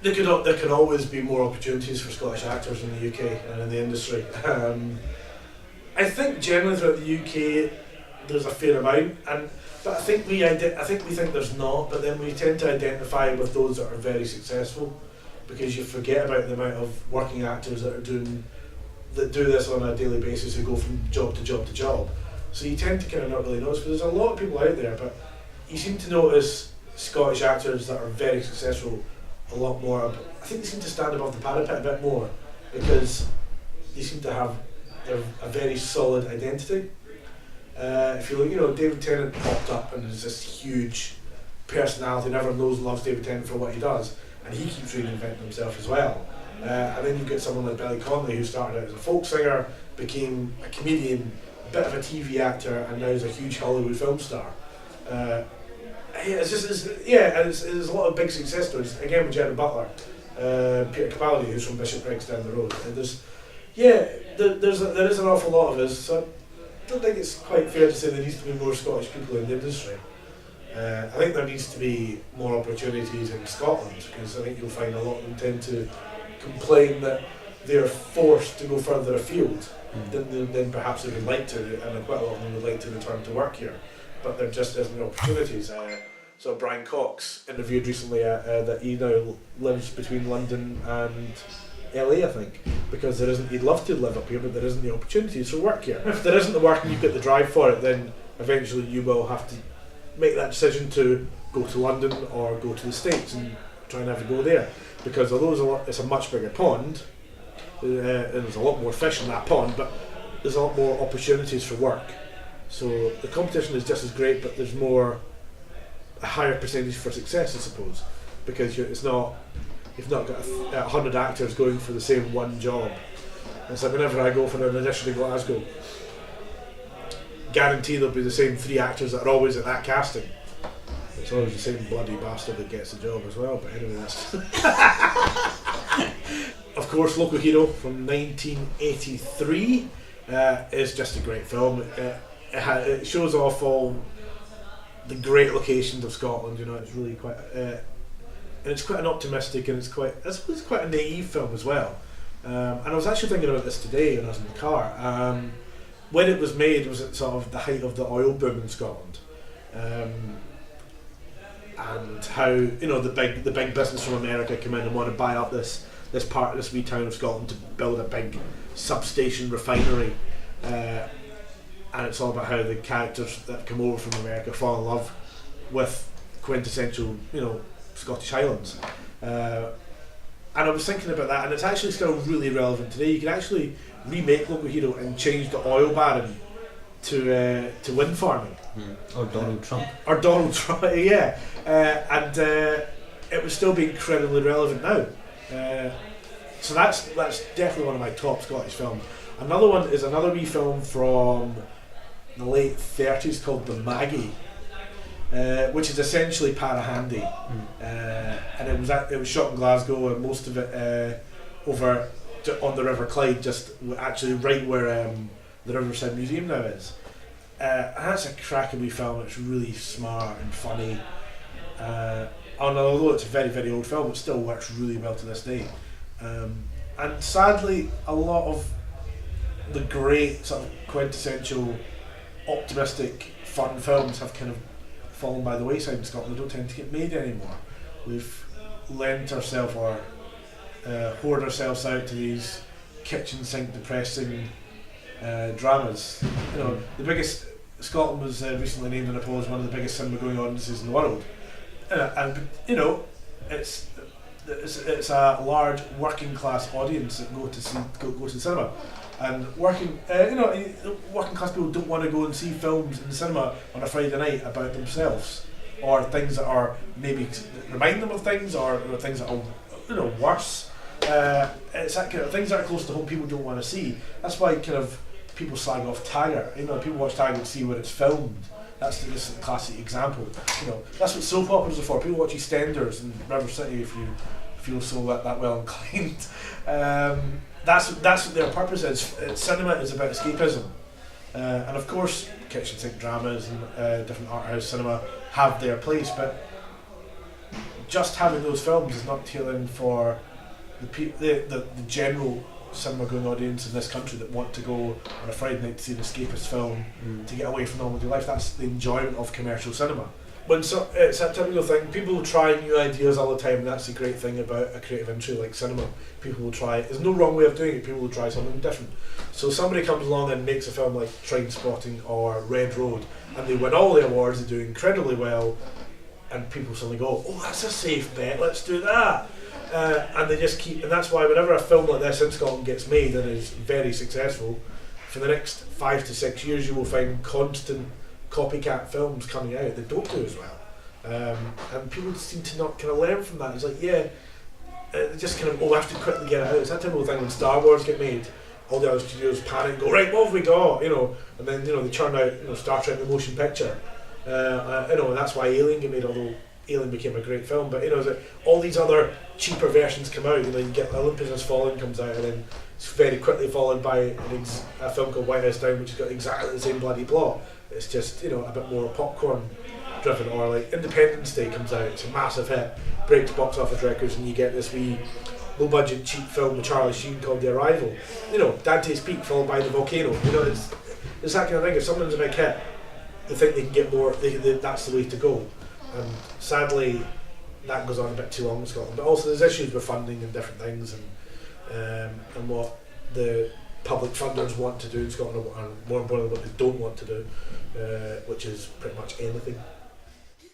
There can always be more opportunities for Scottish actors in the UK and in the industry. I think generally throughout the UK there's a fair amount, but I think we think there's not. But then we tend to identify with those that are very successful, because you forget about the amount of working actors that do this on a daily basis, who go from job to job to job. So you tend to kind of not really notice, because there's a lot of people out there, but you seem to notice Scottish actors that are very successful a lot more. I think they seem to stand above the parapet a bit more, because they seem to have a very solid identity. If you look, David Tennant popped up and is this huge personality, and everyone loves David Tennant for what he does, and he keeps reinventing himself as well. And then you've got someone like Billy Connolly, who started out as a folk singer, became a comedian, a bit of a TV actor, and now is a huge Hollywood film star. There's a lot of big success stories. Again with Gerard Butler, Peter Capaldi, who's from Bishopbriggs down the road. And there is an awful lot of us. So I don't think it's quite fair to say there needs to be more Scottish people in the industry. I think there needs to be more opportunities in Scotland, because I think you'll find a lot of them tend to complain that they're forced to go further afield than perhaps they would like to, and quite a lot of them would like to return to work here, but there just isn't opportunities. So Brian Cox interviewed recently that he now lives between London and LA, I think, because he'd love to live up here, but there isn't the opportunities for work here. If there isn't the work and you've got the drive for it, then eventually you will have to make that decision to go to London or go to the States and try and have to go there, because although it's a much bigger pond, and there's a lot more fish in that pond, but there's a lot more opportunities for work. So the competition is just as great, but there's a higher percentage for success, I suppose, because you've not got 100 actors going for the same one job. It's like whenever I go for an audition in Glasgow, guarantee there'll be the same 3 actors that are always at that casting. It's always the same bloody bastard that gets the job as well, but anyway, that's... Of course, Local Hero from 1983 is just a great film. It shows off all the great locations of Scotland. It's really quite... and it's quite an optimistic, and it's quite a naive film as well. And I was actually thinking about this today when I was in the car. When it was made, was at sort of the height of the oil boom in Scotland, and how the big business from America come in and want to buy up this wee town of Scotland to build a big substation refinery, and it's all about how the characters that come over from America fall in love with quintessential Scottish Highlands. And I was thinking about that, and it's actually still really relevant today. You can actually remake Local Hero and change the oil baron to wind farming. Or Donald Trump. Or Donald Trump, yeah. And it would still be incredibly relevant now. So that's definitely one of my top Scottish films. Another one is another wee film from the late 30s called The Maggie, which is essentially Parahandy, and it was shot in Glasgow, and most of it over on the River Clyde, just actually right where the Riverside Museum now is. And that's a cracking wee film. It's really smart and funny, and although it's a very, very old film, it still works really well to this day. And sadly, a lot of the great sort of quintessential optimistic fun films have kind of fallen by the wayside in Scotland. They don't tend to get made anymore. We've lent ourselves or hoard ourselves out to these kitchen sink depressing dramas. The biggest... Scotland was recently named in a poll as one of the biggest cinema going audiences in the world, and it's a large working class audience that go to the cinema, and working class people don't want to go and see films in the cinema on a Friday night about themselves, or things that are maybe remind them of things, or things that are worse. It's that kind of things that are close to home people don't want to see. That's why kind of people slag off Taggart. People watch Taggart to see where it's filmed. That's this classic example. That's what soap operas are for. People watch EastEnders in River City if you feel so that well inclined. That's what their purpose is. Cinema is about escapism, and of course kitchen sink dramas and different art house cinema have their place, but just having those films is not tailoring for the general cinema going audience in this country that want to go on a Friday night to see an escapist film to get away from normal life. That's the enjoyment of commercial cinema. It's a typical thing. People will try new ideas all the time, and that's the great thing about a creative industry like cinema. People will try. There's no wrong way of doing it. People will try something different. So somebody comes along and makes a film like Trainspotting or Red Road, and they win all the awards. They do incredibly well, and people suddenly go, "Oh, that's a safe bet. Let's do that." And they just keep, and that's why whenever a film like this in Scotland gets made and is very successful, for the next 5 to 6 years you will find constant copycat films coming out that don't do as well. And people seem to not kind of learn from that. It's like, just kind of, we have to quickly get it out. It's that typical thing when Star Wars get made, all the other studios panic and go, right, what have we got? And then they churn out Star Trek the motion picture. And that's why Alien get made, although Alien became a great film, but all these other cheaper versions come out. You get Olympus Has Fallen comes out, and then it's very quickly followed by a film called White House Down, which has got exactly the same bloody plot. It's just a bit more popcorn driven. Or like Independence Day comes out, it's a massive hit, breaks box office records, and you get this wee low budget cheap film with Charlie Sheen called The Arrival. Dante's Peak followed by The Volcano. It's that kind of thing. If something's a big hit, they think they can get more. That's the way to go. And sadly, that goes on a bit too long in Scotland. But also, there's issues with funding and different things, and what the public funders want to do in Scotland, and more importantly, what they don't want to do, which is pretty much anything.